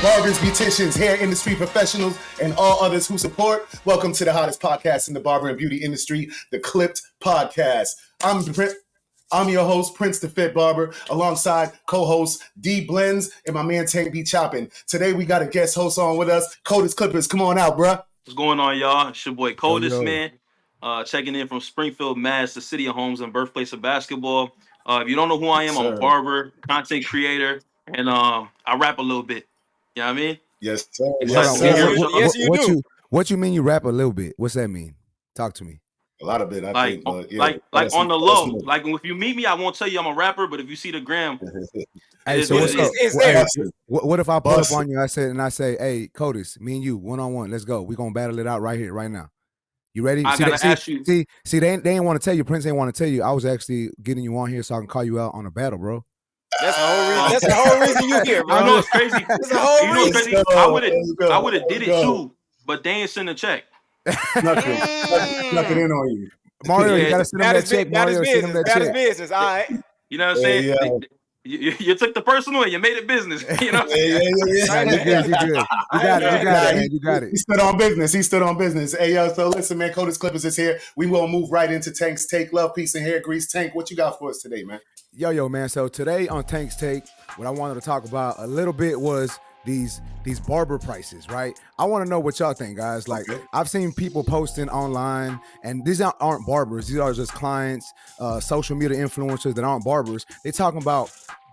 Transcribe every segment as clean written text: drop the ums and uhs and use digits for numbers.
barbers, beauticians, hair industry professionals, and all others who support. Welcome to the hottest podcast in the barber and beauty industry, the Clipped Podcast. I'm your host, Prince the Fit Barber, alongside co-host Dee Blends and my man Tank Be Choppin. Today we got a guest host on with us, Codis Clippers. Come on out, bruh. What's going on, y'all? It's your boy Codis, man. Checking in from Springfield, Mass, the city of homes and birthplace of basketball. If you don't know who I am, I'm a barber, content creator, and I rap a little bit. You know what I mean? Yes, sir. Yes, you do. What you mean you rap a little bit? What's that mean? Talk to me. A lot of it, I think. Like on the low. Like if you meet me, I won't tell you I'm a rapper, but if you see the gram, hey, so what's up? What if I pull up on you? I say, hey, Codis, me and you, one-on-one, let's go. We're gonna battle it out right here, right now. You ready? I gotta ask you. See, they ain't want to tell you. Prince ain't want to tell you. I was actually getting you on here so I can call you out on a battle, bro. That's the whole reason you here, bro. I know it's crazy. That's the whole reason. I would have did it too, but they ain't send a check. Snuck it in on you. Mario, you gotta send him that check. Mario, send him that check. That is business, all right. You know what I'm saying? Yeah. You took the personal and you made it business. You know what I'm saying? Yeah. You got it. He stood on business. Hey, yo, so listen, man, Codis Clippers is here. We will move right into Tank's Take. Love, peace, and hair grease. Tank, what you got for us today, man? Yo, man. So today on Tank's Take, what I wanted to talk about a little bit was these barber prices, right? I want to know what y'all think, guys. Like, I've seen people posting online, and these aren't barbers. These are just clients, social media influencers that aren't barbers. They talking about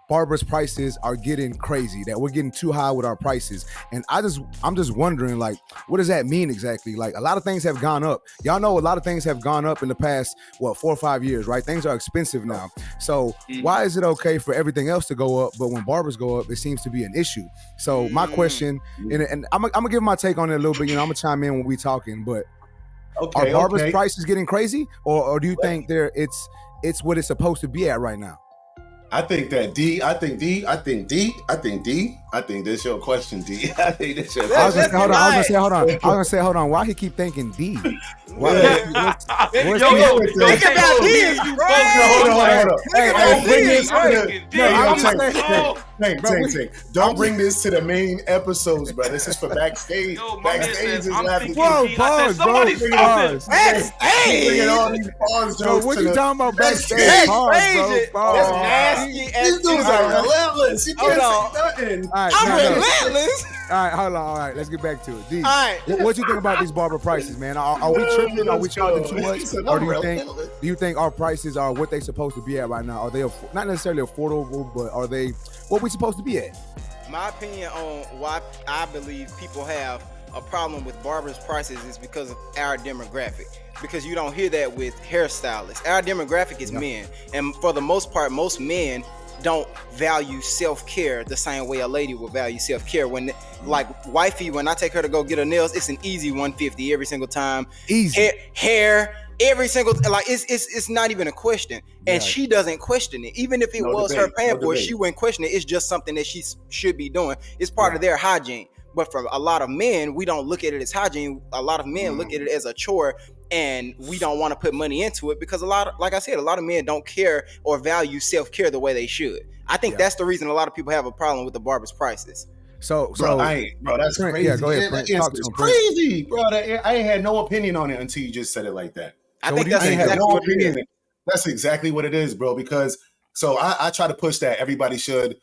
barbers' prices are getting crazy, that we're getting too high with our prices. And I'm just wondering, like, what does that mean exactly? Like, a lot of things have gone up. Y'all know a lot of things have gone up in the past, 4 or 5 years, right? Things are expensive now. So why is it okay for everything else to go up, but when barbers go up, it seems to be an issue? So my question, and I'm gonna give my take on it a little bit, I'm gonna chime in when we talking, but are barbers' prices getting crazy? Or do you think it's what it's supposed to be at right now? I think this your question, D. I think this your question. I was gonna say, hold on. Why he keep thinking D? Think about D, Hold on. Hey, don't bring this to the main episodes, bro. This is for backstage. Backstage is laughing. Whoa, pause, bro. Bringing all these pause jokes. What you talking about backstage? Pause, bro. That's nasty. These dudes are relentless. You can't say nothing. I'm relentless. All right, hold on. All right, let's get back to it. D, all right. What you think about these barber prices, man? Are we tripping? Are we charging too much? Or do you think our prices are what they supposed to be at right now? Are they not necessarily affordable, but are they what we supposed to be at? My opinion on why I believe people have a problem with barbers' prices is because of our demographic. Because you don't hear that with hairstylists. Our demographic is men, and for the most part, most men don't value self-care the same way a lady will value self-care. When, like, wifey, when I take her to go get her nails, it's an easy $150 every single time. Easy hair every single, like, it's not even a question, and she doesn't question it. Even if it was her paying for it, she wouldn't question it. It's just something that she should be doing. It's part of their hygiene. But for a lot of men, we don't look at it as hygiene. A lot of men look at it as a chore, and we don't want to put money into it because like I said, a lot of men don't care or value self-care the way they should. I think that's the reason a lot of people have a problem with the barber's prices. So that's crazy. Yeah, go ahead, Prince. It's crazy, bro. I ain't had no opinion on it until you just said it like that. I think that's exactly what it is. That's exactly what it is, bro. Because I try to push that everybody should.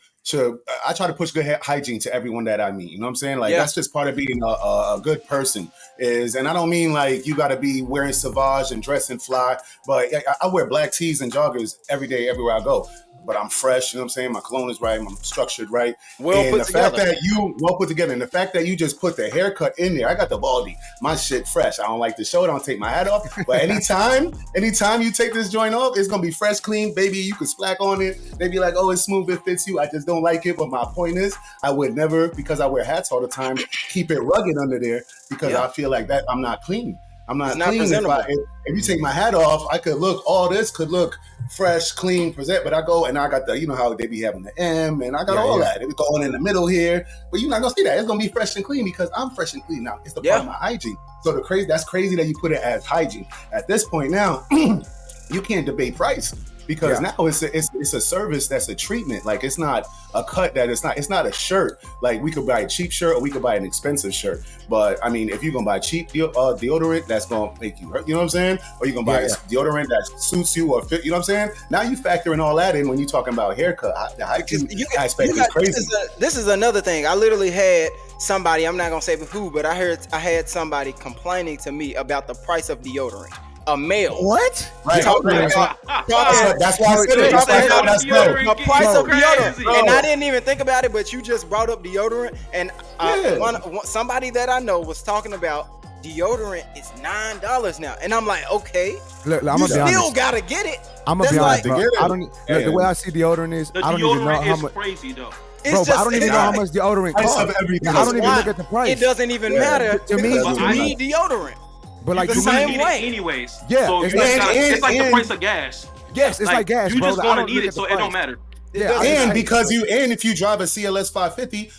I try to push good hygiene to everyone that I meet. You know what I'm saying? Like, that's just part of being a good person. And I don't mean like you got to be wearing Savage and dressing fly, but I wear black tees and joggers every day, everywhere I go. But I'm fresh, you know what I'm saying? My cologne is right, I'm structured right. Well put together, and the fact that you just put the haircut in there, I got the baldy, my shit fresh. I don't like the show, I don't take my hat off. But anytime you take this joint off, it's gonna be fresh, clean, baby. You can splack on it. They be like, oh, it's smooth, it fits you. I just don't like it. But my point is, I would never, because I wear hats all the time, keep it rugged under there because I feel like that I'm not clean. I'm not clean. If you take my hat off, all this could look fresh, clean, present. But I go and I got the, you know how they be having the M, and I got all that. It was going in the middle here, but you're not gonna see that. It's gonna be fresh and clean because I'm fresh and clean now. It's the part of my hygiene. So that's crazy that you put it as hygiene. At this point now, you can't debate price because now it's a service that's a treatment. Like it's not a cut that it's not a shirt. Like we could buy a cheap shirt or we could buy an expensive shirt. But I mean, if you're gonna buy cheap deodorant, that's gonna make you hurt. You know what I'm saying? Or you gonna buy deodorant that suits you or fit. You know what I'm saying? Now you factor in all that in when you're talking about haircut. The IQ aspect is crazy. This is another thing. I literally had somebody. I'm not gonna say who, but I had somebody complaining to me about the price of deodorant. A male. What? Right. That's why I said it. The price of deodorant. And I didn't even think about it, but you just brought up deodorant. And somebody that I know was talking about deodorant is $9 now. And I'm like, okay. Look, I'm you still got to get it. I'm going to be honest, bro. I don't, the way I see deodorant is, I don't even know how much. Crazy, though. Bro, but I don't even know how much deodorant costs. I don't even look at the price. It doesn't even matter to me. You need deodorant. But like the same way, anyways. Yeah, so it's like the price of gas. Yes, it's like gas. You bro. just gonna need it, so it don't matter. And if you drive a CLS 550,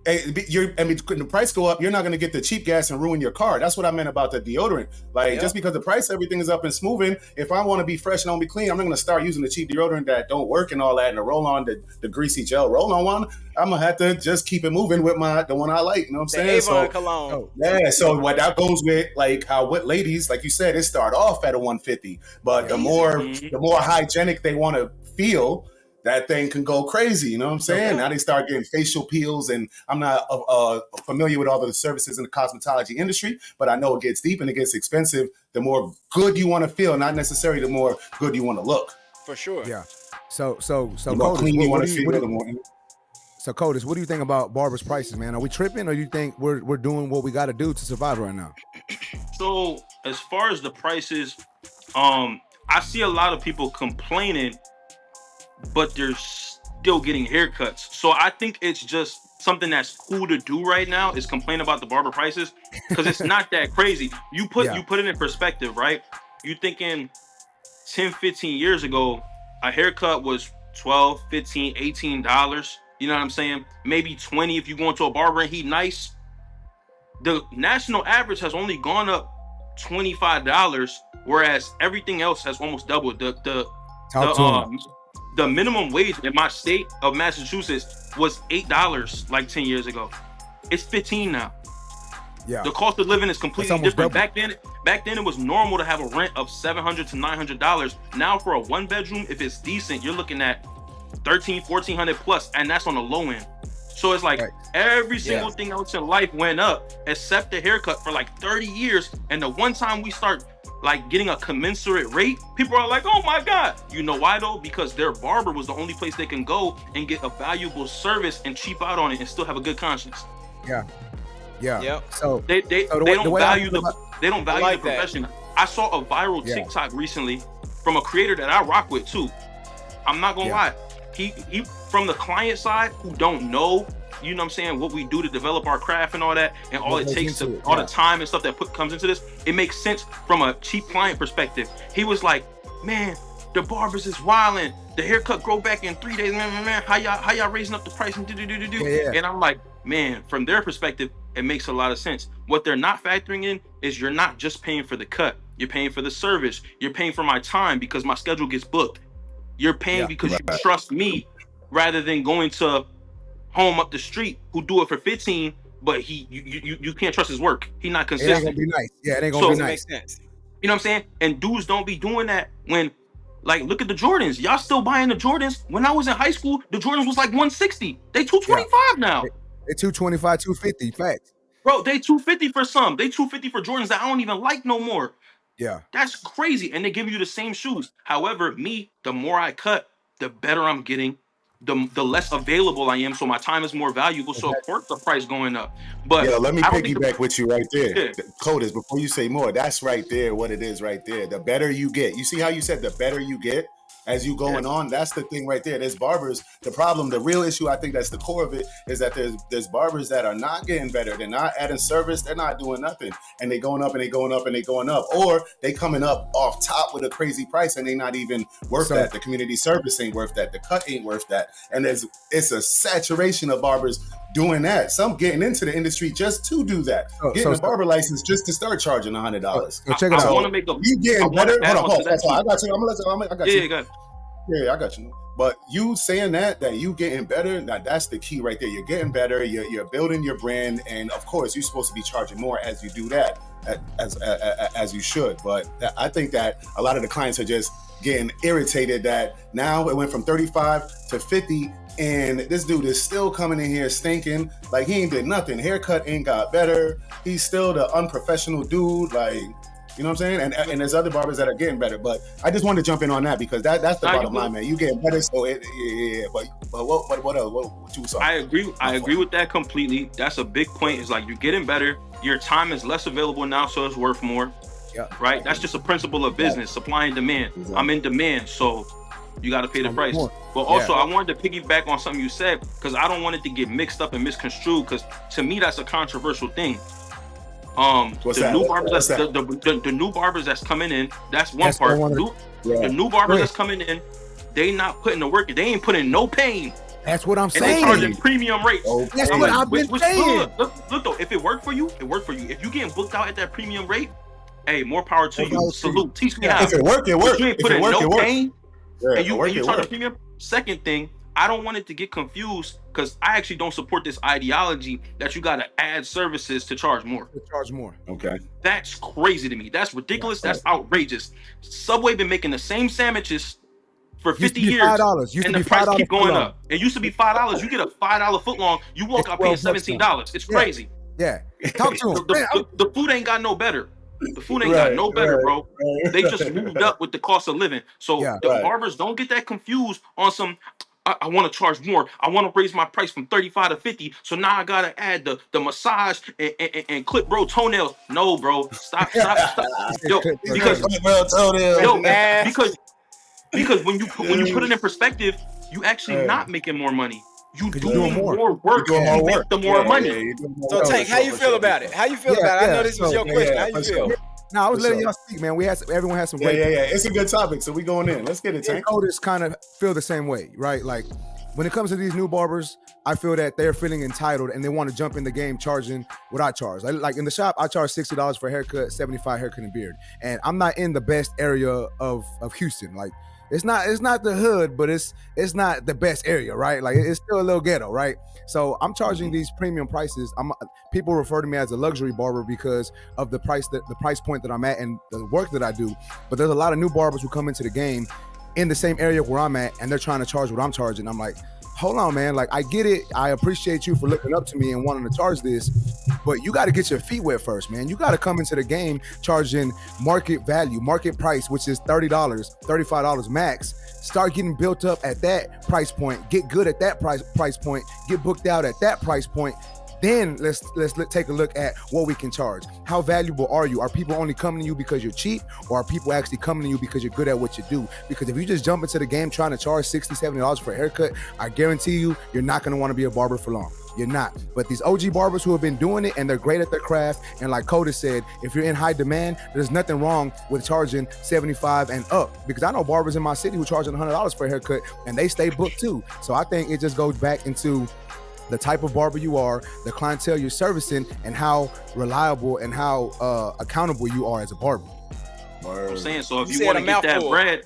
the price go up, you're not going to get the cheap gas and ruin your car. That's what I meant about the deodorant. Like, just because the price, everything is up and smoothing, if I want to be fresh and don't be clean, I'm not going to start using the cheap deodorant that don't work and all that, and the roll-on, the greasy gel roll-on one. I'm going to have to just keep it moving with the one I like. You know what I'm saying? Avon cologne. So what that goes with, like, what ladies, like you said, it start off at a 150, but the more hygienic they want to feel, that thing can go crazy, you know what I'm saying? Okay. Now they start getting facial peels, and I'm not familiar with all of the services in the cosmetology industry, but I know it gets deep and it gets expensive. The more good you want to feel, not necessarily the more good you want to look. For sure. Yeah. So the more clean you want to feel, the more. So Codis, what do you think about barbers' prices, man? Are we tripping, or do you think we're doing what we got to do to survive right now? So as far as the prices, I see a lot of people complaining, but they're still getting haircuts. So I think it's just something that's cool to do right now is complain about the barber prices, because it's not that crazy. You put it in perspective, right? You thinking 10, 15 years ago, a haircut was $12, $15, $18. You know what I'm saying? Maybe 20 if you go into a barber and he nice. The national average has only gone up $25, whereas everything else has almost doubled. The minimum wage in my state of Massachusetts was $8 like 10 years ago. It's $15 now. Yeah. The cost of living is completely different. Double. Back then it was normal to have a rent of $700 to $900. Now for a one bedroom, if it's decent, you're looking at $1,300, $1,400 plus, and that's on the low end. So it's like every single thing else in life went up except the haircut for like 30 years. And the one time we start like getting a commensurate rate, people are like, oh my God. You know why though? Because their barber was the only place they can go and get a valuable service and cheap out on it and still have a good conscience. Yeah. So they don't value the profession. I saw a viral TikTok recently from a creator that I rock with too. I'm not gonna lie. He from the client side who don't know, you know what I'm saying, what we do to develop our craft and all that, and all it takes to all the time and stuff that comes into this, it makes sense from a cheap client perspective. He was like, man, the barbers is wilding. The haircut grow back in 3 days. Man, how y'all raising up the price and And I'm like, man, from their perspective, it makes a lot of sense. What they're not factoring in is you're not just paying for the cut. You're paying for the service. You're paying for my time because my schedule gets booked. You're paying because you trust me rather than going to home up the street who do it for 15, but you can't trust his work. He's not consistent. It ain't gonna be nice. Yeah, it ain't gonna be nice. Makes sense. You know what I'm saying? And dudes don't be doing that when, like, look at the Jordans. Y'all still buying the Jordans? When I was in high school, the Jordans was like 160. They 225 now. They 225, 250. Facts. Bro, they 250 for some. They 250 for Jordans that I don't even like no more. Yeah. That's crazy. And they give you the same shoes. However, me, the more I cut, the better I'm getting, the less available I am. So my time is more valuable. So of course the price going up. But let me piggyback with you right there. Yeah. Codis, before you say more, that's right there what it is right there. The better you get. You see how you said the better you get? As you going on, that's the thing right there. There's barbers. The problem, the real issue, I think that's the core of it, is that there's barbers that are not getting better. They're not adding service. They're not doing nothing, and they going up and they going up and they going up, or they coming up off top with a crazy price and they not even worth that. The community service ain't worth that. The cut ain't worth that. And it's a saturation of barbers doing that. Some getting into the industry just to do that, getting a barber license just to start charging $100. So check it out. I want to make a. You getting better? Hold on. I got you. I got you. Yeah, go ahead. Yeah, I got you. But you saying that you getting better, that's the key right there. You're getting better. You're building your brand, and of course, you're supposed to be charging more as you do that, as you should. But I think that a lot of the clients are just getting irritated that now it went from 35 to 50, and this dude is still coming in here stinking like he ain't did nothing. Haircut ain't got better. He's still the unprofessional dude, like. You know what I'm saying? And there's other barbers that are getting better, but I just wanted to jump in on that because that's the bottom line, man. You getting better, so But what else? What you saw? I agree with that completely. That's a big point. Is like you're getting better. Your time is less available now, so it's worth more. Yeah. Right. That's just a principle of business, supply and demand. Exactly. I'm in demand, so you got to pay the price. But also, I wanted to piggyback on something you said because I don't want it to get mixed up and misconstrued. Because to me, that's a controversial thing. The new barbers that's coming in, that's one part. The new barbers that's coming in, they not putting the work. They ain't putting no pain. That's what I'm saying. And they charging premium rates. That's what I've been saying. Look though, if it worked for you, it worked for you. If you getting booked out at that premium rate, hey, more power to you. Salute. Teach me how. If it work, it work. You ain't putting no pain, and you charge a premium. Second thing, I don't want it to get confused because I actually don't support this ideology that you got to add services to charge more. Okay. That's crazy to me. That's ridiculous. That's outrageous. Subway been making the same sandwiches for 50 years. And the price keep going up. It used to be $5. You get a $5 footlong, you walk out paying $17. It's crazy. Yeah. Talk to him. The food ain't got no better. The food ain't got no better, bro. They just moved up with the cost of living. So the barbers don't get that confused on some. I want to charge more. I want to raise my price from 35 to 50. So now I gotta add the massage and clip bro toenails. No, bro. Stop. Yo, because when you put it in perspective, you actually not making more money. You doing more work. You make the more money. So Tank, how you feel about it? How you feel about it? I know this was your question. How you feel? No, I was letting y'all speak, man. Everyone has some great. Yeah. It's a good topic, so we going in. Let's get it, Tank. Coders kind of feel the same way, right? Like when it comes to these new barbers, I feel that they're feeling entitled and they want to jump in the game charging what I charge. Like in the shop, I charge $60 for a haircut, $75 haircut and beard, and I'm not in the best area of Houston. Like it's not the hood, but it's not the best area, right? Like it's still a little ghetto, right? So I'm charging these premium prices. People refer to me as a luxury barber because of the price point that I'm at and the work that I do. But there's a lot of new barbers who come into the game in the same area where I'm at, and they're trying to charge what I'm charging. I'm like, hold on, man. Like, I get it. I appreciate you for looking up to me and wanting to charge this, but you got to get your feet wet first, man. You got to come into the game charging market value, market price, which is $30, $35 max. Start getting built up at that price point. Get good at that price point. Get booked out at that price point. Then let's take a look at what we can charge. How valuable are you? Are people only coming to you because you're cheap, or are people actually coming to you because you're good at what you do? Because if you just jump into the game trying to charge $60, $70 for a haircut, I guarantee you, you're not going to want to be a barber for long. You're not. But these OG barbers who have been doing it and they're great at their craft, and like Coda said, if you're in high demand, there's nothing wrong with charging $75 and up. Because I know barbers in my city who charging $100 for a haircut and they stay booked too. So I think it just goes back into the type of barber you are, the clientele you're servicing, and how reliable and how accountable you are as a barber. I'm saying, so if you want to get that bread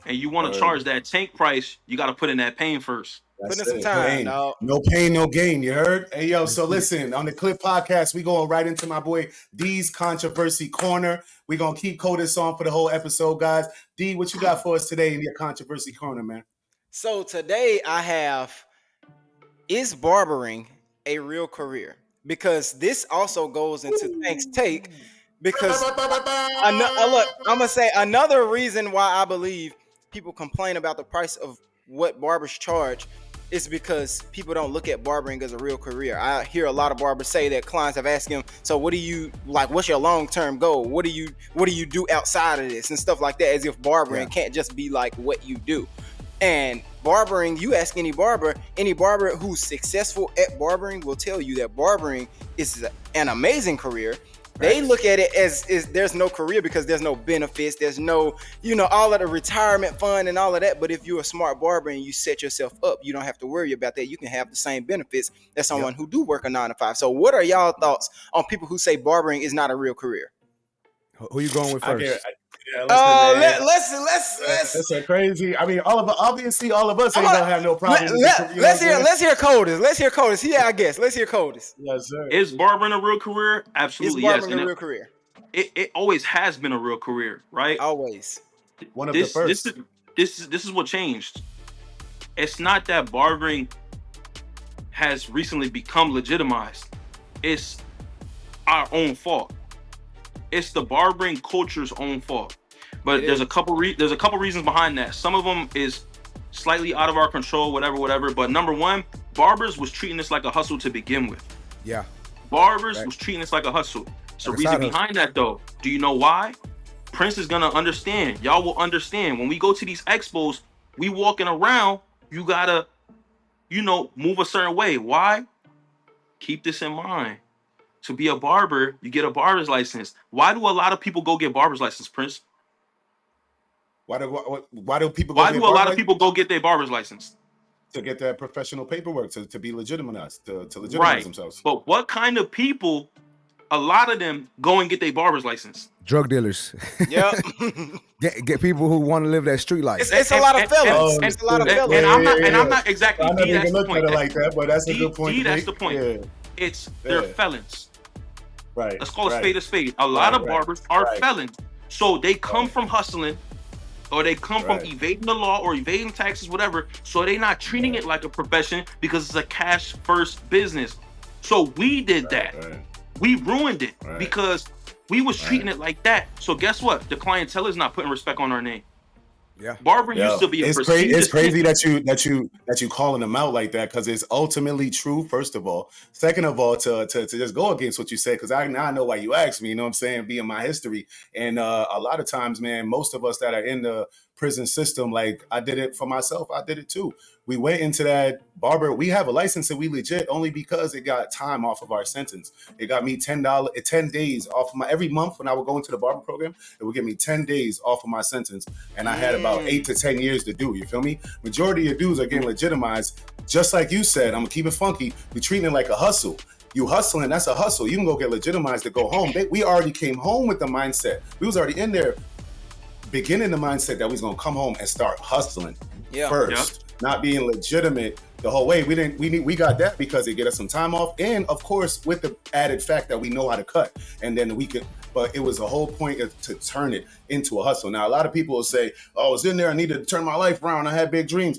and you want to charge that tank price, you got to put in that pain first. Put in some time, dog. No pain, no gain. You heard? Hey, yo, so listen, on the Clip Podcast, we going right into my boy Dee's Controversy Corner. We're going to keep Codis on for the whole episode, guys. Dee, what you got for us today in your Controversy Corner, man? So today I have, is barbering a real career? Because this also goes into Tank's take. Because look, I'm gonna say another reason why I believe people complain about the price of what barbers charge is because people don't look at barbering as a real career. I hear a lot of barbers say that clients have asked him, so what do you like, what's your long-term goal? What do you do outside of this and stuff like that, as if barbering can't just be like what you do. And barbering, you ask any barber who's successful at barbering will tell you that barbering is an amazing career. They look at it as there's no career because there's no benefits, there's no, all of the retirement fund and all of that. But if you're a smart barber and you set yourself up, you don't have to worry about that. You can have the same benefits as someone who do work a 9 to 5. So what are y'all thoughts on people who say barbering is not a real career? Who you going with first? Yeah, listen, man. Let's. That's so crazy. I mean, obviously all of us ain't gonna have no problem with it. Let's hear Codis. Let's hear Codis. Yeah, I guess. Let's hear Codis. Yes, sir. Is barbering a real career? Absolutely, yes. yes. Barbering a real career. It always has been a real career, right? Always. One of the first. This is what changed. It's not that barbering has recently become legitimized. It's our own fault. It's the barbering culture's own fault. But there's a couple reasons behind that. Some of them is slightly out of our control, whatever. But number one, barbers was treating this like a hustle to begin with. Yeah. Barbers was treating this like a hustle. So the reason behind that though, do you know why? Prince is gonna understand. Y'all will understand. When we go to these expos, we walking around, you gotta, move a certain way. Why? Keep this in mind. To be a barber, you get a barber's license. Why do a lot of people go get barber's license, Prince? Why do people? Why do a lot of people go get their barber's license? To get that professional paperwork to be legitimized, to legitimize themselves. But what kind of people? A lot of them go and get their barber's license. Drug dealers. Yeah. get people who want to live that street life. It's a lot of fellas. It's a lot of fellas. And I'm not exactly. I never even looked at it like that, but that's a good point. That's the point. Yeah. They're felons. Right. Let's call a spade a spade. A lot of barbers are felons. So they come from hustling, or they come from evading the law or evading taxes, whatever. So they're not treating it like a profession because it's a cash first business. So we did that. We ruined it because we was treating it like that. So guess what? The clientele is not putting respect on our name. Yeah, barbering used to be a it's crazy that you calling them out like that, because it's ultimately true. First of all, second of all, to just go against what you said, because I know why you asked me. You know what I'm saying? Being my history, and a lot of times, man, most of us that are in the prison system, like I did it for myself. I did it too. We went into that barber. We have a license and we legit only because it got time off of our sentence. It got me $10, 10 days off of my, every month when I would go into the barber program, it would give me 10 days off of my sentence. And I had about 8 to 10 years to do, you feel me? Majority of dudes are getting legitimized. Just like you said, I'm gonna keep it funky. We treating it like a hustle. You hustling, that's a hustle. You can go get legitimized to go home. We already came home with the mindset. We was already in there beginning the mindset that we was gonna come home and start hustling first. Not being legitimate the whole way. We got that because it get us some time off, and of course with the added fact that we know how to cut, and then we could. But it was a whole point to turn it into a hustle. Now a lot of people will say, "Oh, I was in there. I needed to turn my life around. I had big dreams."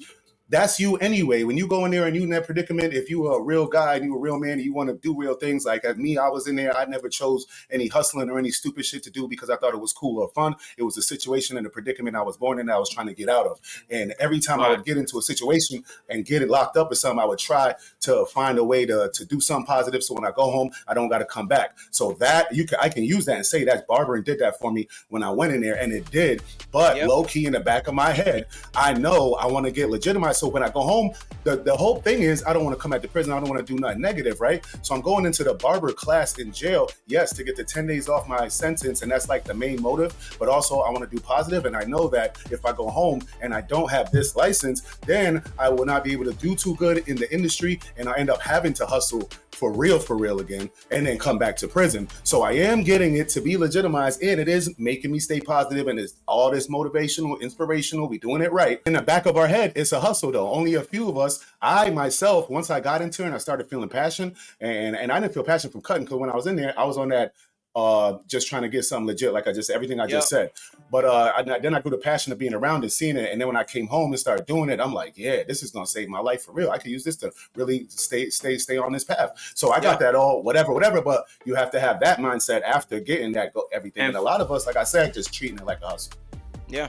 That's you anyway. When you go in there and you in that predicament, if you are a real guy and you a real man and you want to do real things, like at me, I was in there. I never chose any hustling or any stupid shit to do because I thought it was cool or fun. It was a situation and a predicament I was born in that I was trying to get out of. And every time I would get into a situation and get it locked up or something, I would try to find a way to do something positive. So when I go home, I don't got to come back. So that I can use that and say that barbering did that for me when I went in there, and it did. But low key in the back of my head, I know I want to get legitimized. So when I go home, the whole thing is I don't want to come back to prison. I don't want to do nothing negative, right? So I'm going into the barber class in jail, yes, to get the 10 days off my sentence, and that's like the main motive. But also I want to do positive, and I know that if I go home and I don't have this license, then I will not be able to do too good in the industry, and I end up having to hustle for real again, and then come back to prison. So I am getting it to be legitimized, and it is making me stay positive, and it's all this motivational, inspirational. We doing it right. In the back of our head, it's a hustle though. Only a few of us, I myself, once I got into it and I started feeling passion, and I didn't feel passion from cutting, because when I was in there, I was on that just trying to get something legit, like everything I just said. But then I grew the passion of being around and seeing it. And then when I came home and started doing it, I'm like, yeah, this is gonna save my life for real. I could use this to really stay on this path. So I got that all whatever. But you have to have that mindset after getting that everything. And a lot of us, like I said, just treating it like a hustle. Yeah.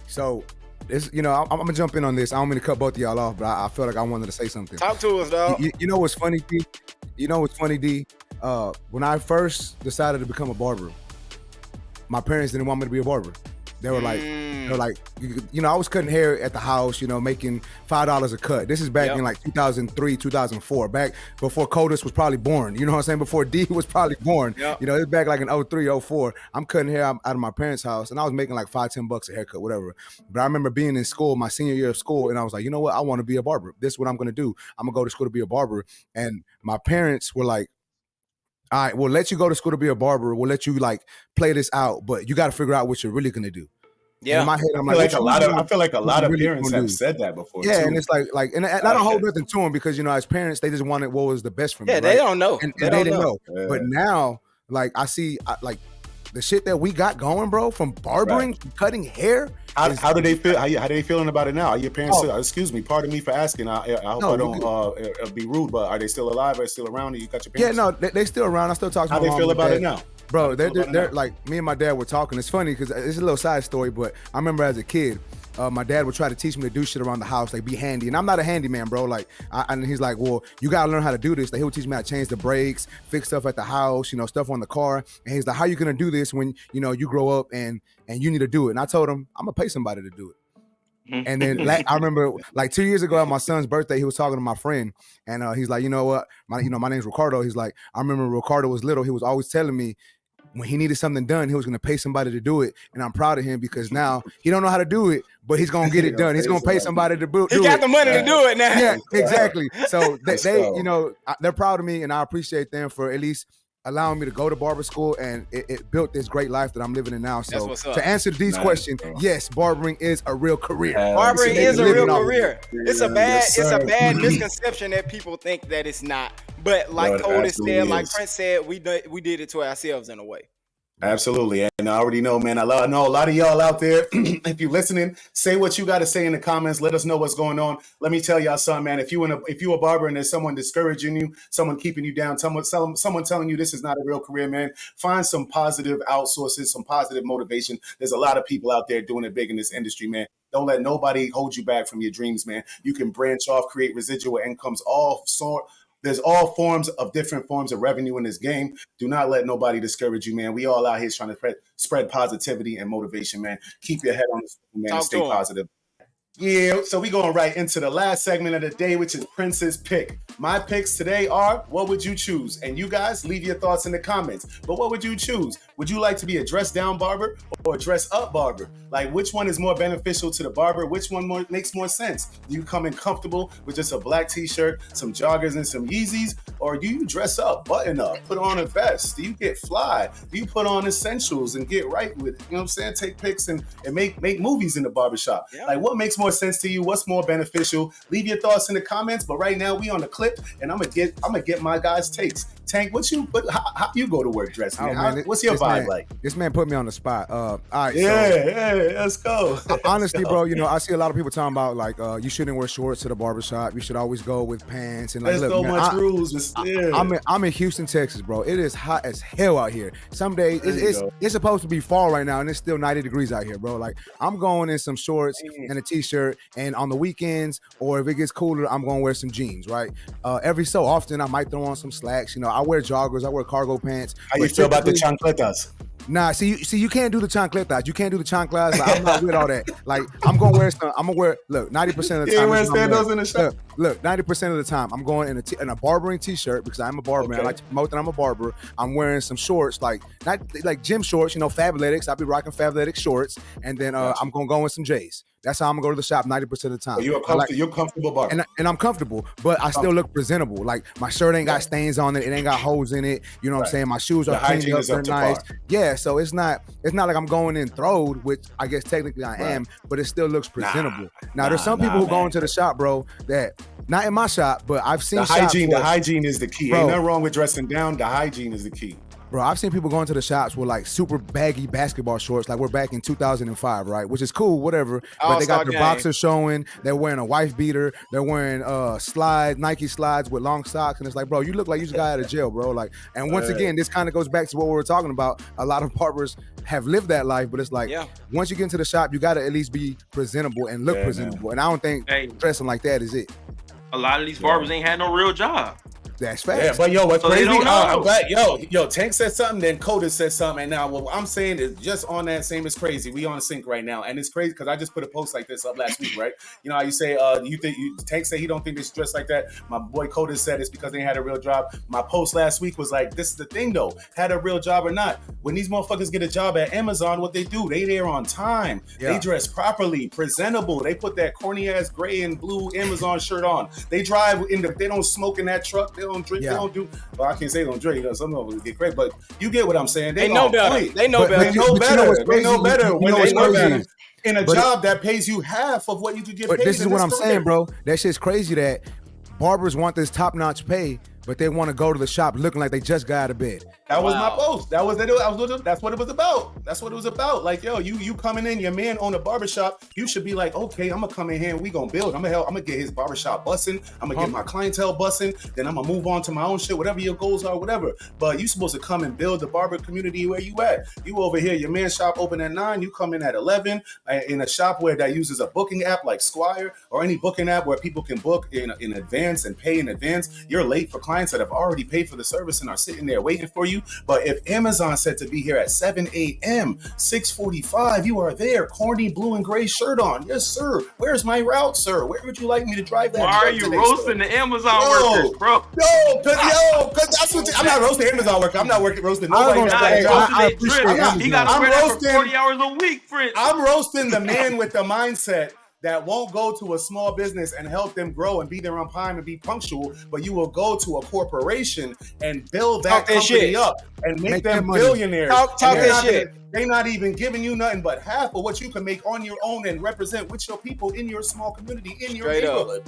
So this, I'm gonna jump in on this. I don't mean to cut both of y'all off, but I felt like I wanted to say something. Talk to us, dog. You know what's funny, D? D? When I first decided to become a barber, my parents didn't want me to be a barber. They were like, I was cutting hair at the house, making $5 a cut. This is back in like 2003, 2004, back before Codis was probably born. You know what I'm saying? Before D was probably born. It's back like in 03, 04. I'm cutting hair out of my parents' house, and I was making like $5-10 a haircut, whatever. But I remember being in school, my senior year of school, and I was like, you know what? I want to be a barber. This is what I'm going to do. I'm going to go to school to be a barber. And my parents were like, all right, we'll let you go to school to be a barber. We'll let you like play this out, but you got to figure out what you're really gonna do. Yeah, and in my head, I'm I feel like a lot of parents have said that before. Yeah, too. and it's like, and I don't hold nothing to them because as parents, they just wanted what was the best for me. Yeah, right? they don't know, and they didn't know. Yeah. But now, like I see, like the shit that we got going, bro, from barbering, cutting hair. How do they feel? How they feeling about it now? Are your parents? Excuse me, pardon me for asking. I hope I don't be rude, but are they still alive? Are they still around? You got your parents? Yeah, no, they still around. I still talk to How my mom. How they feel about it now? Bro, they're like, me and my dad were talking. It's funny because it's a little side story, but I remember as a kid, my dad would try to teach me to do shit around the house, like be handy. And I'm not a handyman, bro. Like, and he's like, well, you got to learn how to do this. Like, he would teach me how to change the brakes, fix stuff at the house, stuff on the car. And he's like, how you going to do this when, you grow up and you need to do it? And I told him, I'm going to pay somebody to do it. And then I remember like 2 years ago at my son's birthday, he was talking to my friend and he's like, you know what? My name's Ricardo. He's like, I remember when Ricardo was little, he was always telling me when he needed something done, he was going to pay somebody to do it. And I'm proud of him because now he don't know how to do it, but he's going to get it done. He's going to pay somebody to do it. He got the money to do it now. Yeah, exactly. So they're proud of me and I appreciate them for at least allowing me to go to barber school, and it built this great life that I'm living in now. So to answer Dee's question, yes, barbering is a real career. Barbering is a real career. It's a bad misconception that people think that it's not. But like Otis said, like Prince said, we did it to ourselves in a way. Absolutely. And I already know, man, I know a lot of y'all out there. If you're listening, say what you got to say in the comments. Let us know what's going on. Let me tell y'all something, man. If you're a barber and there's someone discouraging you, someone keeping you down, someone telling you this is not a real career, man, find some positive outsources, some positive motivation. There's a lot of people out there doing it big in this industry, man. Don't let nobody hold you back from your dreams, man. You can branch off, create residual incomes, There's different forms of revenue in this game. Do not let nobody discourage you, man. We all out here trying to spread positivity and motivation, man. Keep your head on the swivel, man, and stay positive. Yeah, so we going right into the last segment of the day, which is Prince's Pick. My picks today are, what would you choose? And you guys, leave your thoughts in the comments. But what would you choose? Would you like to be a dress-down barber or a dress-up barber? Like, which one is more beneficial to the barber? Which one makes more sense? Do you come in comfortable with just a black t-shirt, some joggers, and some Yeezys? Or do you dress up, button up, put on a vest? Do you get fly? Do you put on essentials and get right with it? You know what I'm saying? Take pics and make movies in the barbershop. Yeah. Like, what makes more sense to you? What's more beneficial? Leave your thoughts in the comments. But right now we on the clip, and I'm gonna get my guys' takes. Tank, how you go to work dressed, man? What's your vibe like? This man put me on the spot. All right, let's go. Honestly, bro, I see a lot of people talking about like you shouldn't wear shorts to the barbershop. You should always go with pants and like. There's so much rules. I'm in Houston, Texas, bro. It is hot as hell out here. Some days it's supposed to be fall right now, and it's still 90 degrees out here, bro. Like I'm going in some shorts and a t-shirt, and on the weekends or if it gets cooler, I'm gonna wear some jeans, right? Every so often, I might throw on some slacks. I wear joggers, I wear cargo pants. How you feel about the chancletas? Nah, see, you can't do the chancletas. You can't do the chanclas. Like, I'm not with all that. Like, I'm gonna wear some. I'm gonna wear. Look, 90% of the time. You wear sandals in the shop. Look, 90% of the time, I'm going in a barbering t-shirt because I'm a barber. Man. I like to promote that I'm a barber. I'm wearing some shorts, like not like gym shorts. Fabletics. I'll be rocking Fabletics shorts, and then I'm gonna go in some J's. That's how I'm gonna go to the shop 90% of the time. So you're comfortable barber. And I'm comfortable, but I still look presentable. Like my shirt ain't got stains on it. It ain't got holes in it. You know what I'm saying? My shoes are cleaned up. They're nice. Yeah, so it's not like I'm going in throwed, which I guess technically I am, but it still looks presentable. Now there's some people who go into the shop, bro, that not in my shop, but I've seen the hygiene is the key. Bro, ain't nothing wrong with dressing down. The hygiene is the key. Bro, I've seen people going to the shops with like super baggy basketball shorts, like we're back in 2005, right? Which is cool, whatever. But they got their boxers showing. They're wearing a wife beater. They're wearing Nike slides with long socks, and it's like, bro, you look like you just got out of jail, bro. Like, and once again, this kind of goes back to what we were talking about. A lot of barbers have lived that life, but it's like once you get into the shop, you got to at least be presentable and look presentable. Man. And I don't think dressing like that is it. A lot of these barbers ain't had no real job. That's facts. Yeah, but what's crazy? I'm glad. Tank said something, then Coda said something, and now what I'm saying is just on that same as crazy. We on sync right now, and it's crazy because I just put a post like this up last week, right? You know how you say Tank said he don't think they should dress like that. My boy Coda said it's because they had a real job. My post last week was like, this is the thing though, had a real job or not. When these motherfuckers get a job at Amazon, what they do? They there on time. Yeah. They dress properly, presentable. They put that corny ass gray and blue Amazon shirt on. They drive they don't smoke in that truck. They don't drink. They don't do. Well, I can't say they don't drink. Some of them get crazy, but you get what I'm saying. They know better. They know better. They know better. They know better when they work in a job that pays you half of what you could get paid. But this is what I'm saying, bro. That shit's crazy that barbers want this top-notch pay, but they want to go to the shop looking like they just got out of bed. That was my post. That's what it was about. That's what it was about. Like, yo, you coming in, your man own a barbershop, you should be like, okay, I'm gonna come in here and we gonna build. I'm gonna get his barbershop busting. I'm gonna get my clientele busting. Then I'm gonna move on to my own shit, whatever your goals are, whatever. But you supposed to come and build the barber community where you at. You over here, your man shop open at 9, you come in at 11 in a shop where that uses a booking app like Squire or any booking app where people can book in advance and pay in advance. You're late for clients that have already paid for the service and are sitting there waiting for you. But if Amazon said to be here at 7 a.m., 6:45, you are there, corny blue and gray shirt on. Yes, sir. Where's my route, sir? Where would you like me to drive that? Why are you roasting the Amazon workers, bro? Cause that's what I'm not roasting Amazon workers. I'm not roasting nobody. He got to wear that for 40 hours a week, Prince. I'm roasting the man with the mindset that won't go to a small business and help them grow and be there on time and be punctual, but you will go to a corporation and build that company up and make them billionaires. Talk that shit. They're not even giving you nothing but half of what you can make on your own and represent with your people in your small community, in your neighborhood.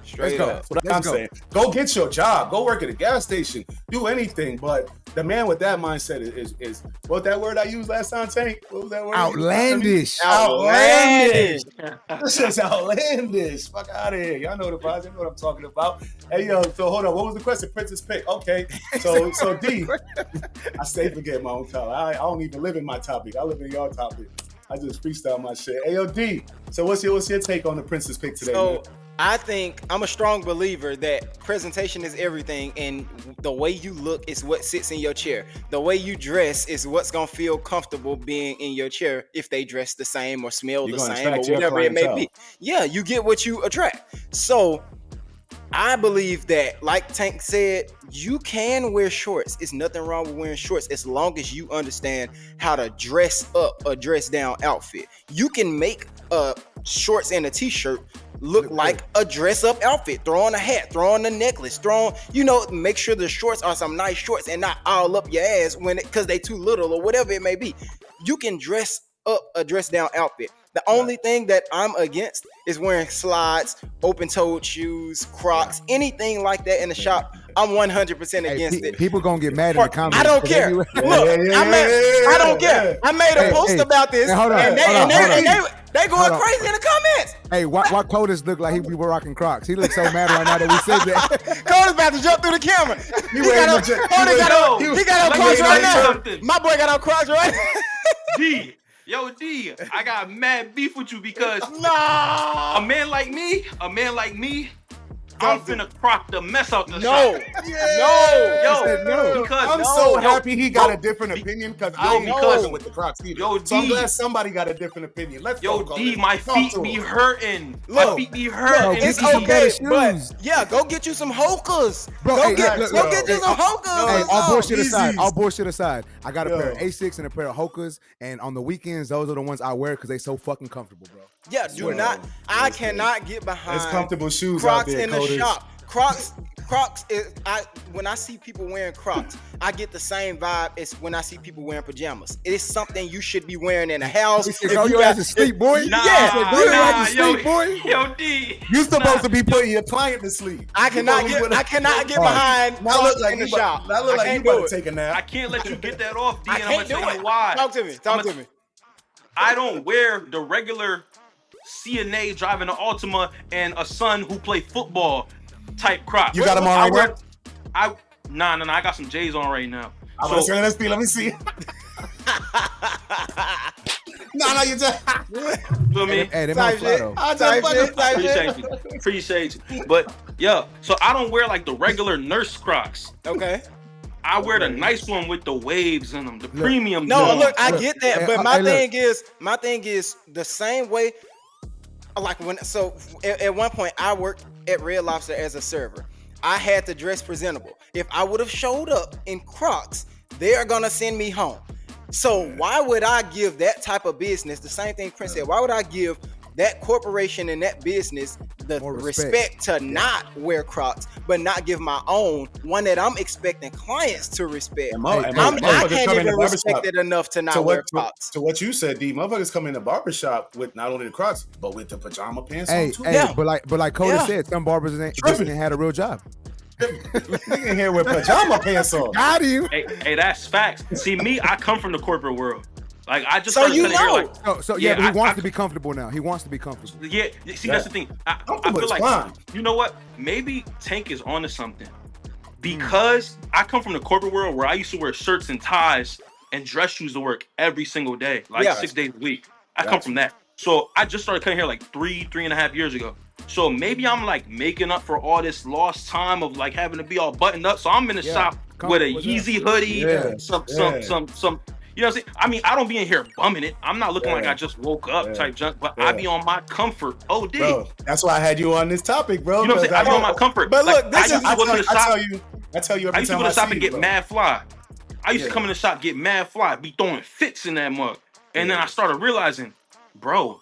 Straight up. That's what I'm saying. Go get your job. Go work at a gas station. Do anything. But the man with that mindset is what that word I used last time, Tank? What was that word? Outlandish. Outlandish. This is outlandish. Fuck out of here. Y'all know the vibes. You know what I'm talking about. Hey, yo, so hold on. What was the question? Princess Pick. Okay. So D, I stay forget my own topic. I don't even live in my topic. I live in your topic. I just freestyle my shit. Hey, yo, D. So what's your take on the Princess Pick today, man? I think I'm a strong believer that presentation is everything, and the way you look is what sits in your chair. The way you dress is what's gonna feel comfortable being in your chair if they dress the same or smell the same or whatever it may be. Yeah, you get what you attract. So I believe that, like Tank said, you can wear shorts. It's nothing wrong with wearing shorts as long as you understand how to dress up a dress down outfit. You can make shorts and a t-shirt look like a dress up outfit. Throw on a hat, throw on a necklace, make sure the shorts are some nice shorts and not all up your ass because they too little or whatever it may be. You can dress up a dress down outfit. The only thing that I'm against is wearing slides, open-toed shoes, Crocs, anything like that in the shop. I'm 100% against it. People gonna get mad in the comments. I don't care. Look, I don't care. I made a post about this, they going crazy in the comments. Hey, why Codus look like he be rocking Crocs? He looks so mad right now that we said that. Codus about to jump through the camera. He got on Crocs right now. My boy got on Crocs right now. D, I got mad beef with you because a man like me, I'm finna crock the mess out the shop. Because I'm so happy he got a different opinion because I ain't because with the Crocs either. So I'm glad somebody got a different opinion. Let's go. D, my feet be hurting. It's okay, but go get you some Hokas. Go get you some Hokas. Hey, all bullshit aside, I got a pair of Asics and a pair of Hokas, and on the weekends, those are the ones I wear because they so fucking comfortable, bro. Yeah, I cannot get behind. It's comfortable shoes Crocs out there, in the shop. Crocs is when I see people wearing Crocs, I get the same vibe as when I see people wearing pajamas. It is something you should be wearing in a house. You like to sleep, boy? Yo, D. You supposed to be putting your client to sleep. I cannot get behind Crocs in the shop. That look like you better take a nap. I can't let you get that off, D, and I'm gonna tell you why. Talk to me. I don't wear the regular CNA driving an Altima and a son who play football type Crocs. You got them on right now? Nah, I got some J's on right now. Let me see. No, you just. Feel me? Hey, they might fly though. Appreciate you. But so I don't wear like the regular nurse Crocs. Okay. I wear the nice one with the waves in them, the premium. Look, I get that, but my thing is the same way. Like at one point I worked at Red Lobster as a server. I had to dress presentable. If I would have showed up in Crocs, they're gonna send me home. So why would I give that type of business, the same thing Prince said, why would I give that corporation and that business the respect to not wear Crocs, but not give my own one that I'm expecting clients to respect. I can't even respect it enough to not wear Crocs. So what you said, D, motherfuckers come in the barbershop with not only the Crocs, but with the pajama pants on too. But like Cody said, some barbers just ain't had a real job. Nigga in here with pajama pants on. Got you. Hey, that's facts. See, me, I come from the corporate world. Like, I just so you know. Here, like, but he wants to be comfortable now. He wants to be comfortable. Yeah, see, that's the thing. I feel like, you know what? Maybe Tank is onto something. Because I come from the corporate world where I used to wear shirts and ties and dress shoes to work every single day, like 6 days a week. I come from that. So I just started cutting hair like 3.5 years ago. So maybe I'm like making up for all this lost time of like having to be all buttoned up. So I'm in the shop with a Yeezy hoodie, some, you know what I'm saying? I mean, I don't be in here bumming it. I'm not looking like I just woke up type junk, but I be on my comfort. OD. Bro, that's why I had you on this topic, bro. You know what I'm saying? I be on my comfort. But look, I used to go to the shop. I tell you every time I see you. I used to go to the shop and get mad fly. I used to come in the shop, get mad fly, be throwing fits in that mug. And then I started realizing, bro,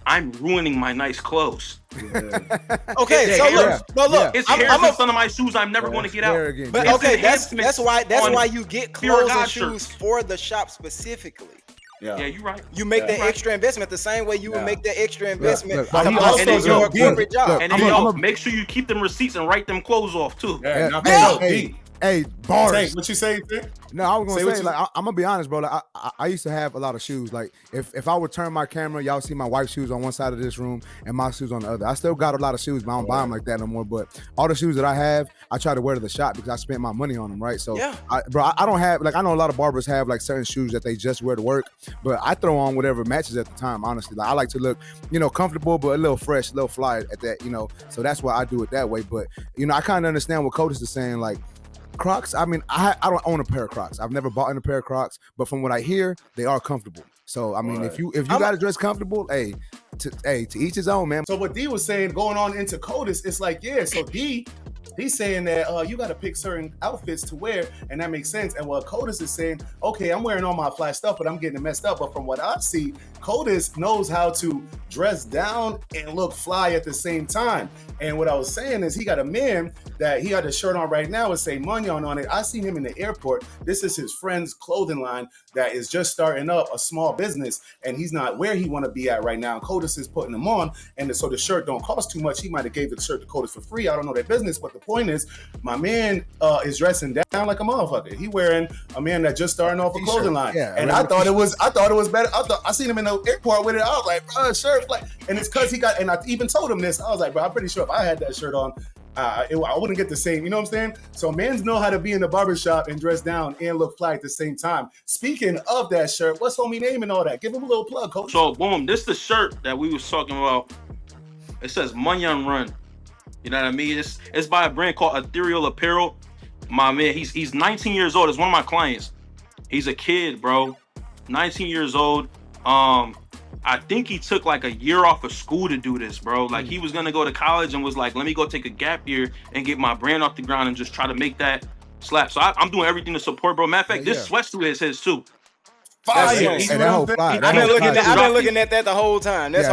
I'm ruining my nice clothes. Okay, so look, it's hairs in some of my shoes I'm never going to get out. But okay, that's why you get clothes and shoes for the shop specifically. Yeah, you're right. You make that extra investment the same way you would make that extra investment to also your corporate job. And then make sure you keep them receipts and write them clothes off too. Hey, bars. Tank, what you say? No, I was gonna say like I'm gonna be honest, bro. Like I used to have a lot of shoes. Like if I would turn my camera, y'all see my wife's shoes on one side of this room and my shoes on the other. I still got a lot of shoes, but I don't buy them like that no more. But all the shoes that I have, I try to wear to the shop because I spent my money on them, right? So I don't have like I know a lot of barbers have like certain shoes that they just wear to work, but I throw on whatever matches at the time. Honestly, like I like to look, comfortable but a little fresh, a little fly at that, So that's why I do it that way. But I kind of understand what Curtis is saying, like. Crocs, I mean, I don't own a pair of Crocs. I've never bought in a pair of Crocs, but from what I hear, they are comfortable. So I mean, if you gotta dress comfortable, to each his own, man. So what D was saying, going on into CODIS, it's like, so He's saying that you got to pick certain outfits to wear, and that makes sense. And what CODIS is saying, okay, I'm wearing all my fly stuff, but I'm getting it messed up. But from what I see, CODIS knows how to dress down and look fly at the same time. And what I was saying is he got a man that he got a shirt on right now with say Munyon on it. I seen him in the airport. This is his friend's clothing line that is just starting up a small business, and he's not where he want to be at right now. CODIS is putting him on, and so the shirt don't cost too much. He might have gave the shirt to CODIS for free. I don't know their business, but the point is, my man is dressing down like a motherfucker. He wearing a man that just starting off a clothing line, and I thought it was better. I seen him in the airport with it. I was like, bro, shirt like, and it's because he got. And I even told him this. I was like, bro, I'm pretty sure if I had that shirt on, I wouldn't get the same. You know what I'm saying? So mans know how to be in the barbershop and dress down and look fly at the same time. Speaking of that shirt, what's homie name and all that? Give him a little plug, coach. So boom, this the shirt that we was talking about. It says Munyon Run. You know what I mean? It's by a brand called Ethereal Apparel. My man, he's 19 years old. It's one of my clients. He's a kid, bro. 19 years old. I think he took like a year off of school to do this, bro. Like he was gonna go to college and was like, let me go take a gap year and get my brand off the ground and just try to make that slap. So I'm doing everything to support, bro. Matter of fact, this sweatsuit is his too. Fire! I've been looking at that the whole time. That's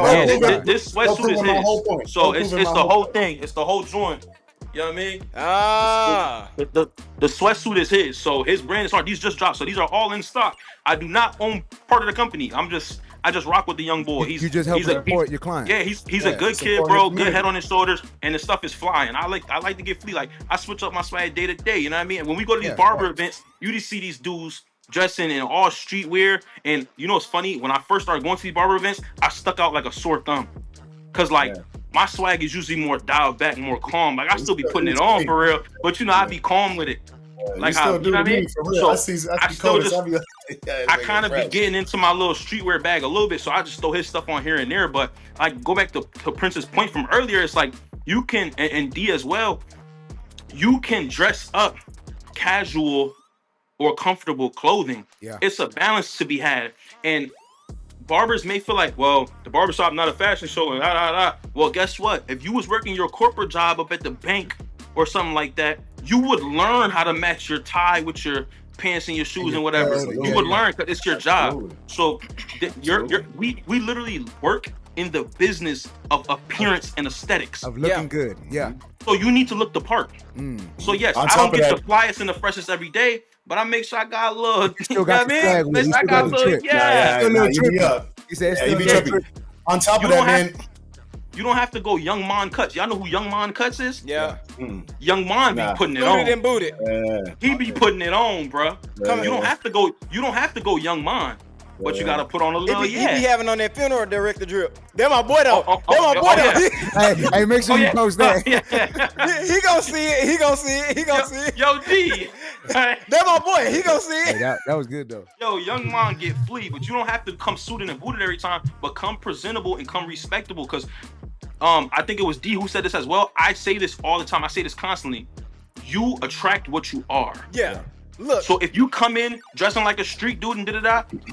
this sweatsuit is his. So it's the whole thing. It's the whole joint. You know what I mean? The sweatsuit is his. So his brand is hard. These just dropped. So these are all in stock. I do not own part of the company. I just rock with the young boy. You just help support your client. Yeah, he's a good kid, bro. Good head on his shoulders, and the stuff is flying. I like to get free. Like I switch up my swag day to day. You know what I mean? And when we go to these barber events, you just see these dudes dressing in all streetwear. And you know what's funny? When I first started going to these barber events, I stuck out like a sore thumb, cause my swag is usually more dialed back, more calm. Like I still be putting it on for real, but I be calm with it. Like you know what I mean? So I kind of be getting into my little streetwear bag a little bit, so I just throw his stuff on here and there. But like go back to Prince's point from earlier, it's like you can, and D as well, you can dress up casual or comfortable clothing. Yeah. It's a balance to be had. And barbers may feel like, well, the barbershop not a fashion show and Well, guess what? If you was working your corporate job up at the bank or something like that, you would learn how to match your tie with your pants and your shoes and whatever. You would learn because it's your job. So we literally work in the business of appearance and aesthetics. Of looking good. Yeah. So you need to look the part. So yes, I don't get the flyest and the freshest every day, but I make sure I got a little. You still got the swag with you. I got a little. You said you be tripping. On top of that, man. You don't have to go Young Mon Cuts. Y'all know who Young Mon Cuts is? Yeah. Young Mon be putting it on. Booted. He be putting it on, bro. You don't have to go. You don't have to go Young Mon, but you gotta put on a little. He be having on that funeral director drip. They're my boy though. Hey, make sure you post that. He gonna see it. He gonna see it. He gonna see it. Yo, D. They're my boy. He gonna see it. Hey, that was good though. Yo, Young Mon get flea, but you don't have to come suited and booted every time, but come presentable and come respectable. Cause I think it was D who said this as well. I say this all the time. I say this constantly. You attract what you are. Yeah. Look. So if you come in dressing like a street dude and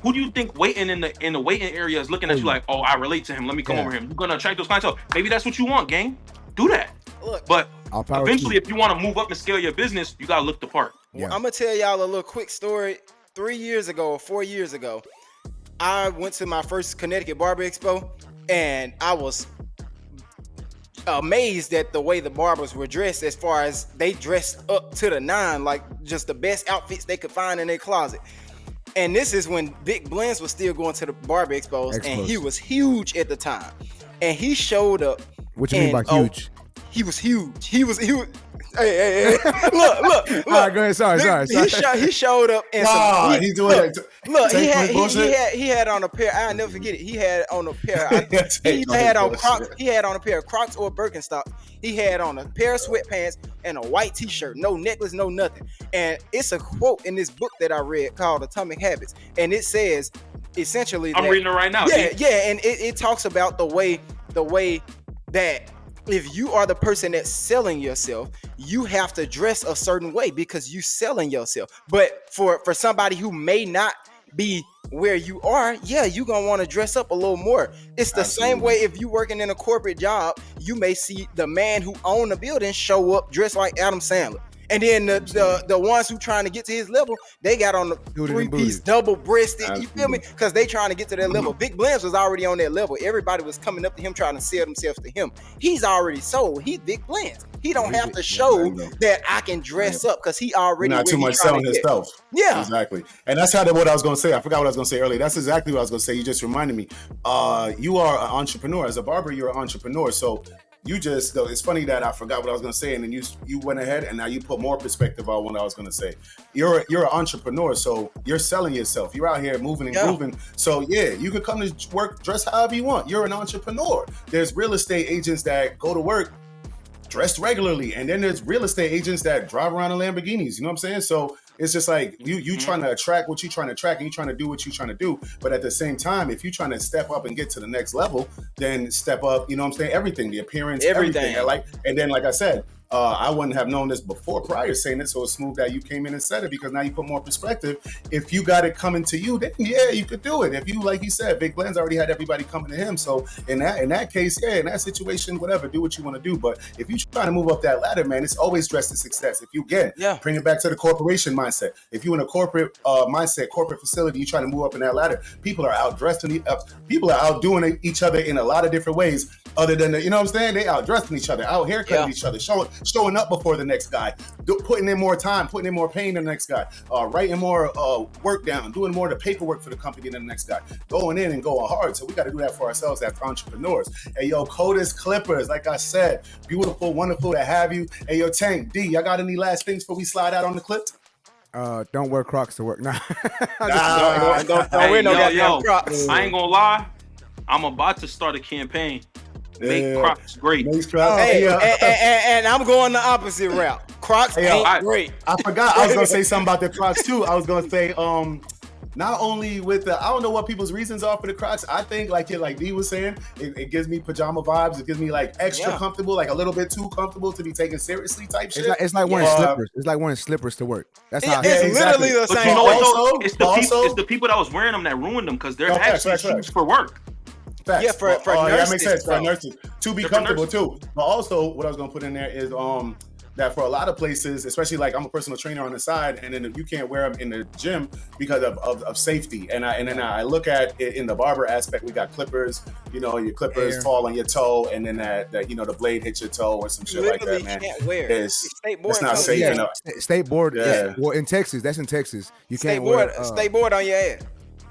who do you think waiting in the waiting area is looking at you like, oh, I relate to him. Let me come over him. You're gonna attract those clientele. Maybe that's what you want, gang. Do that. Look. But eventually, if you want to move up and scale your business, you gotta look the part. Yeah. I'm gonna tell y'all a little quick story. 4 years ago, I went to my first Connecticut Barber Expo, and I was amazed at the way the barbers were dressed, as far as they dressed up to the nine, like just the best outfits they could find in their closet. And this is when Big Blends was still going to the barber expos, and he was huge at the time. And he showed up. What you mean by huge? He was huge. He was. Hey. Look. All right, go ahead. Sorry. He showed up and he's doing it. Look, he had on a pair. I'll never forget it. He had on a pair. He had on Crocs. He had on a pair of Crocs or Birkenstocks. He had on a pair of sweatpants and a white T-shirt. No necklace, no nothing. And it's a quote in this book that I read called Atomic Habits, and it says essentially. I'm reading it right now. Yeah, and it talks about the way that. If you are the person that's selling yourself, you have to dress a certain way because you selling yourself. But for somebody who may not be where you are, you're gonna want to dress up a little more. It's the same way if you working in a corporate job, you may see the man who own the building show up dressed like Adam Sandler. And then the ones who trying to get to his level, they got on the 3-piece double-breasted. You feel me? Because they trying to get to that level. Big Blends was already on that level. Everybody was coming up to him trying to sell themselves to him. He's already sold. He's Big Blends. He don't have to show that I can dress up because he already not too much selling himself. Yeah, exactly. And that's what I was going to say. I forgot what I was going to say earlier. That's exactly what I was going to say. You just reminded me. You are an entrepreneur. As a barber, you're an entrepreneur. So. It's funny that I forgot what I was going to say, and then you went ahead and now you put more perspective on what I was going to say. You're an entrepreneur, so you're selling yourself. You're out here moving and grooving. So you can come to work, dress however you want. You're an entrepreneur. There's real estate agents that go to work dressed regularly, and then there's real estate agents that drive around in Lamborghinis. You know what I'm saying? So it's just like you trying to attract what you're trying to attract, and you trying to do what you're trying to do. But at the same time, if you're trying to step up and get to the next level, then step up. You know what I'm saying? Everything, the appearance, everything. And then, like I said, I wouldn't have known this prior saying it, so it's smooth that you came in and said it, because now you put more perspective. If you got it coming to you, then you could do it. If you, like you said, Big Blends already had everybody coming to him, so in that case, in that situation, whatever, do what you want to do. But if you're trying to move up that ladder, man, it's always dressed to success. If you bring it back to the corporation mindset. If you're in a corporate mindset, corporate facility, you trying to move up in that ladder, people are outdressing, people are outdoing each other in a lot of different ways. Other than you know what I'm saying, they outdressing each other, out haircutting each other, showing up before the next guy, putting in more time, putting in more pain than the next guy, writing more work down, doing more of the paperwork for the company than the next guy, going in and going hard. So we got to do that for ourselves as entrepreneurs. Hey, yo, Codis Clippers, like I said, beautiful, wonderful to have you. Hey, yo, Tank, D, y'all got any last things before we slide out on the clip? Don't wear Crocs to work. Don't wear no goddamn Crocs. I ain't gonna lie, I'm about to start a campaign. Make Crocs great. And I'm going the opposite route. Crocs ain't great. I forgot. I was gonna say something about the Crocs too. I was gonna say, not only with I don't know what people's reasons are for the Crocs. I think like Dee was saying, it gives me pajama vibes. It gives me like extra comfortable, like a little bit too comfortable to be taken seriously type shit. It's like wearing slippers. It's like wearing slippers to work. That's how it's literally the same. You know it's the people that was wearing them that ruined them, because they're actually shoes for work. Facts. Yeah, for nurses. That makes sense for nurses to be comfortable too. But also, what I was gonna put in there is that for a lot of places, especially like I'm a personal trainer on the side, and then you can't wear them in the gym because of safety. And then I look at it in the barber aspect. We got clippers, you know, your clippers fall on your toe, and then that you know the blade hits your toe or some shit like that, man. Can't wear it's not safe enough. State board, well, in Texas, that's in Texas. You can't wear state board on your ass.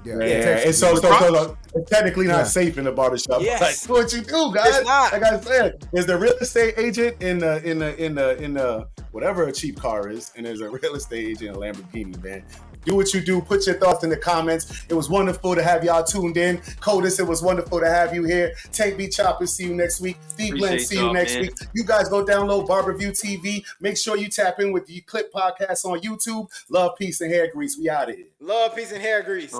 Yeah. It's so it's technically not safe in the barbershop. Yes. Like what you do, guys? Like I said, there's the real estate agent in the whatever a cheap car is, and there's a real estate agent in a Lamborghini, man. Do what you do. Put your thoughts in the comments. It was wonderful to have y'all tuned in. Codis, it was wonderful to have you here. Tank Be Choppin, see you next week. Dee Blends, see you next week. You guys go download BarberVue TV. Make sure you tap in with the Clip Podcast on YouTube. Love, peace, and hair grease. We out of here. Love, peace, and hair grease.